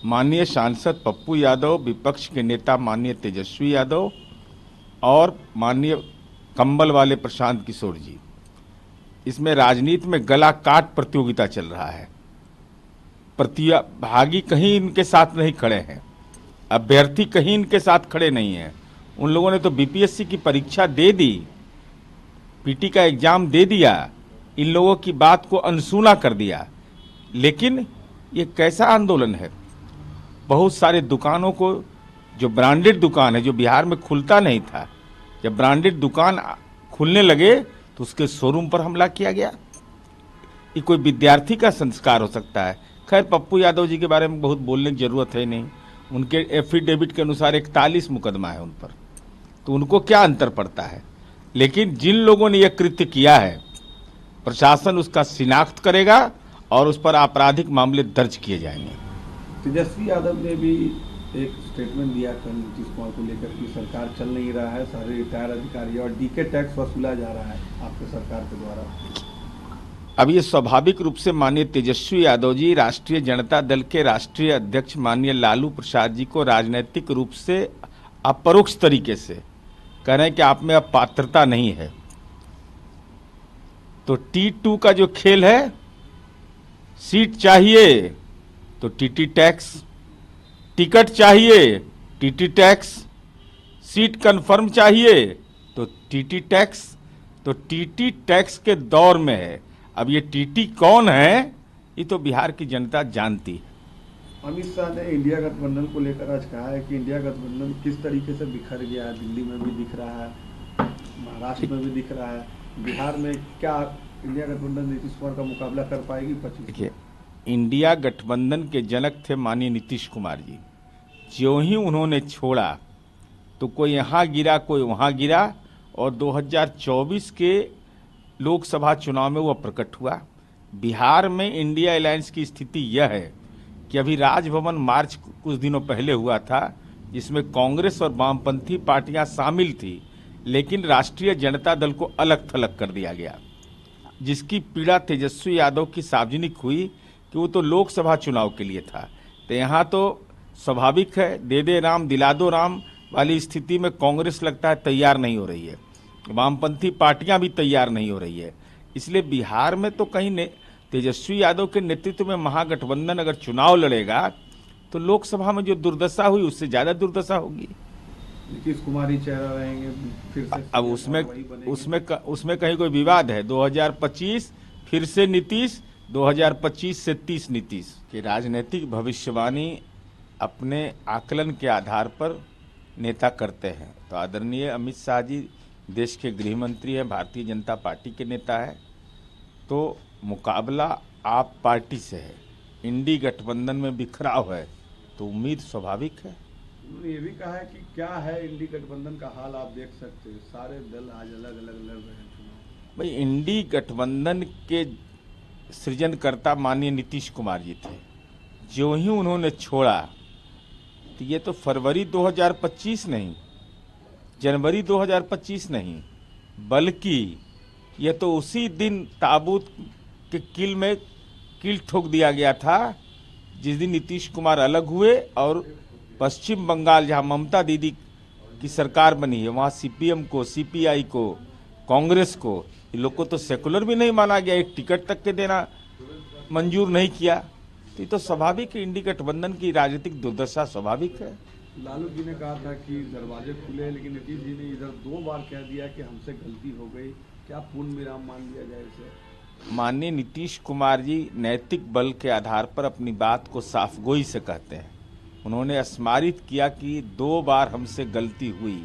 माननीय सांसद पप्पू यादव, विपक्ष के नेता माननीय तेजस्वी यादव और माननीय कंबल वाले प्रशांत किशोर जी, इसमें राजनीति में गला काट प्रतियोगिता चल रहा है। प्रतिभागी कहीं इनके साथ नहीं खड़े हैं, अभ्यर्थी कहीं इनके साथ खड़े नहीं हैं। उन लोगों ने तो बीपीएससी की परीक्षा दे दी, पीटी का एग्जाम दे दिया, इन लोगों की बात को अनसुना कर दिया। लेकिन ये कैसा आंदोलन है? बहुत सारे दुकानों को, जो ब्रांडेड दुकान है, जो बिहार में खुलता नहीं था, जब ब्रांडेड दुकान खुलने लगे तो उसके शोरूम पर हमला किया गया। ये कोई विद्यार्थी का संस्कार हो सकता है? खैर, पप्पू यादव जी के बारे में बहुत बोलने की जरूरत है नहीं। उनके एफिडेविट के अनुसार 41 मुकदमा है उन पर, तो उनको क्या अंतर पड़ता है? लेकिन जिन लोगों ने यह कृत्य किया है, प्रशासन उसका शिनाख्त करेगा और उस पर आपराधिक मामले दर्ज किए जाएंगे। तेजस्वी यादव ने भी एक स्टेटमेंट दिया कल नीतीश कुमार को लेकर कि सरकार चल नहीं रहा है, सारे रिटायर अधिकारी और डीके टैक्स वसूला जा रहा है आपके सरकार के द्वारा। अब ये स्वाभाविक रूप से माननीय तेजस्वी यादव जी राष्ट्रीय जनता दल के राष्ट्रीय अध्यक्ष माननीय लालू प्रसाद जी को राजनीतिक रूप से अपरोक्ष तरीके से कह रहे हैं कि आप में अब पात्रता नहीं है। तो T2 का जो खेल है, सीट चाहिए तो टीटी टैक्स, टिकट चाहिए टीटी टैक्स, सीट कंफर्म चाहिए तो टीटी टैक्स। तो टीटी टैक्स के दौर में है। अब ये टीटी कौन है, ये तो बिहार की जनता जानती है। अमित शाह ने इंडिया गठबंधन को लेकर आज कहा है कि इंडिया गठबंधन किस तरीके से बिखर गया है। दिल्ली में भी दिख रहा है, महाराष्ट्र में भी दिख रहा है, बिहार में क्या इंडिया गठबंधन नीतीश कुमार का मुकाबला कर पाएगी? 25 देखिए, इंडिया गठबंधन के जनक थे माननीय नीतीश कुमार जी। ज्यों ही उन्होंने छोड़ा तो कोई यहाँ गिरा, कोई वहाँ गिरा, और 2024 के लोकसभा चुनाव में वह प्रकट हुआ। बिहार में इंडिया अलायंस की स्थिति यह है कि अभी राजभवन मार्च कुछ दिनों पहले हुआ था, जिसमें कांग्रेस और वामपंथी पार्टियां शामिल थी, लेकिन राष्ट्रीय जनता दल को अलग थलग कर दिया गया, जिसकी पीड़ा तेजस्वी यादव की सार्वजनिक हुई कि वो तो लोकसभा चुनाव के लिए था। तो यहाँ तो स्वाभाविक है, दे दे राम दिला दो राम वाली स्थिति में कांग्रेस लगता है तैयार नहीं हो रही है, वामपंथी पार्टियां भी तैयार नहीं हो रही है। इसलिए बिहार में तो कहीं तेजस्वी यादव के नेतृत्व में महागठबंधन अगर चुनाव लड़ेगा तो लोकसभा में जो दुर्दशा हुई उससे ज्यादा दुर्दशा होगी। नीतीश कुमार ही चेहरा रहेंगे फिर से। अब उसमें कहीं कोई विवाद है? 2025 फिर से नीतीश, 2025 से 30 नीतीश की राजनीतिक भविष्यवाणी अपने आकलन के आधार पर नेता करते हैं। तो आदरणीय अमित शाह जी देश के गृह मंत्री हैं, भारतीय जनता पार्टी के नेता है, तो मुकाबला आप पार्टी से है। इंडी गठबंधन में बिखराव है तो उम्मीद स्वाभाविक है। उन्होंने ये भी कहा है कि क्या है इंडी गठबंधन का हाल, आप देख सकते हैं सारे दल आज अलग अलग लड़ रहे हैं चुनाव। भाई, इंडी गठबंधन के सृजनकर्ता माननीय नीतीश कुमार जी थे। जो ही उन्होंने छोड़ा तो ये तो फरवरी 2025 नहीं, जनवरी 2025 नहीं, बल्कि यह तो उसी दिन ताबूत के किल में किल ठोक दिया गया था जिस दिन नीतीश कुमार अलग हुए और पश्चिम बंगाल जहां ममता दीदी की सरकार बनी है वहां सीपीएम को, सीपीआई को, कांग्रेस को, इन लोग को तो सेकुलर भी नहीं माना गया, एक टिकट तक के देना मंजूर नहीं किया। तो ये तो स्वाभाविक है, इंडी गठबंधन की राजनीतिक दुर्दशा स्वाभाविक है। लालू जी ने कहा था कि दरवाजे खुले, लेकिन नीतीश जी ने इधर 2 बार कह दिया कि हमसे गलती हो गई। क्या पूर्ण विराम मान लिया जाए इसे? माननीय नीतीश कुमार जी नैतिक बल के आधार पर अपनी बात को साफगोई से कहते हैं। उन्होंने स्मारित किया कि 2 बार हमसे गलती हुई,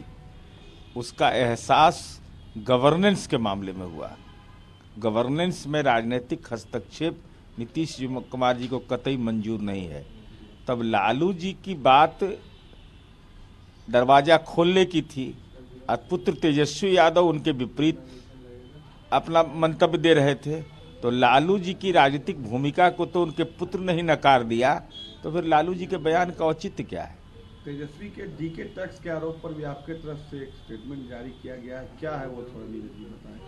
उसका एहसास गवर्नेंस के मामले में हुआ। गवर्नेंस में राजनीतिक हस्तक्षेप नीतीश कुमार जी को कतई मंजूर नहीं है। तब लालू जी की बात दरवाजा खोलने की थी और पुत्र तेजस्वी यादव उनके विपरीत अपना मंतव्य दे रहे थे, तो लालू जी की राजनीतिक भूमिका को तो उनके पुत्र ने ही नकार दिया, तो फिर लालू जी के बयान का औचित्य क्या है? तेजस्वी के डीके टैक्स के आरोप पर भी आपके तरफ से एक स्टेटमेंट जारी किया गया है, क्या है वो थोड़ा नीरज जी बताएं।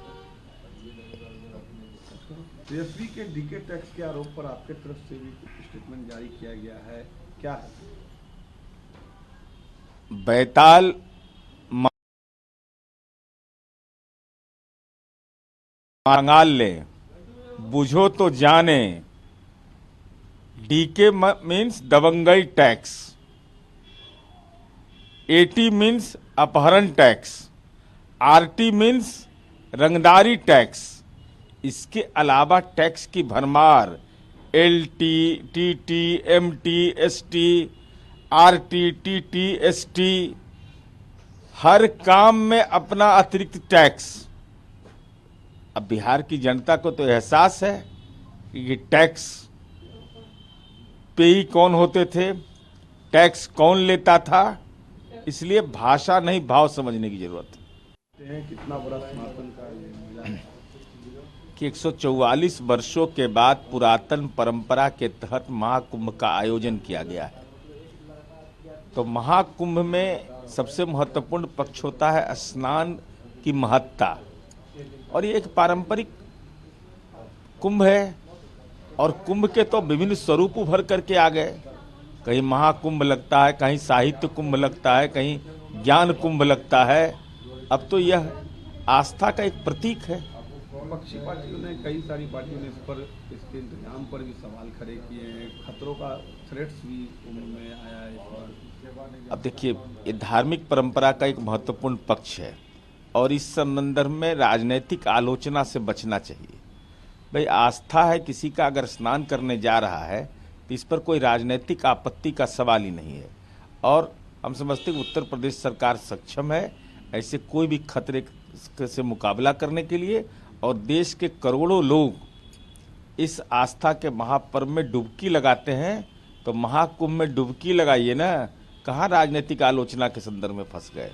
तेजस्वी के डीके टैक्स के आरोप पर आपके तरफ से भी स्टेटमेंट जारी किया गया है, क्या है? बैताल मांगाल ले, बुझो तो जाने। डीके मीन्स दबंगई टैक्स, एटी मीन्स अपहरण टैक्स, आरटी मीन्स रंगदारी टैक्स। इसके अलावा टैक्स की भरमार, LT, TT, MT, ST, RT, TT, ST, हर काम में अपना अतिरिक्त टैक्स। अब बिहार की जनता को तो एहसास है कि ये टैक्स पेई कौन होते थे, टैक्स कौन लेता था, इसलिए भाषा नहीं भाव समझने की जरूरत है। कितना बड़ा सनातन का ये मेला है कि 144 वर्षों के बाद पुरातन परंपरा के तहत महाकुंभ का आयोजन किया गया है। तो महाकुंभ में सबसे महत्वपूर्ण पक्ष होता है स्नान की महत्ता, और ये एक पारंपरिक कुंभ है। और कुंभ के तो विभिन्न स्वरूप उभर करके आ गए। कहीं महाकुंभ लगता है, कहीं साहित्य कुंभ लगता है, कहीं ज्ञान कुंभ लगता है। अब तो यह आस्था का एक प्रतीक है। विपक्षी पार्टियों ने, कई सारी पार्टियों ने इसके इंतजाम पर भी सवाल खड़े किए हैं। खतरों का थ्रेट्स भी कुंभ में आया है इस बार। अब देखिए, ये धार्मिक परंपरा का एक महत्वपूर्ण पक्ष है और इस संदर्भ में राजनीतिक आलोचना से बचना चाहिए। भाई, आस्था है किसी का, अगर स्नान करने जा रहा है तो इस पर कोई राजनीतिक आपत्ति का सवाल ही नहीं है। और हम समझते हैं उत्तर प्रदेश सरकार सक्षम है ऐसे कोई भी खतरे से मुकाबला करने के लिए। और देश के करोड़ों लोग इस आस्था के महापर्व में डुबकी लगाते हैं, तो महाकुंभ में डुबकी लगाइए ना, कहाँ राजनीतिक आलोचना के संदर्भ में फंस गए।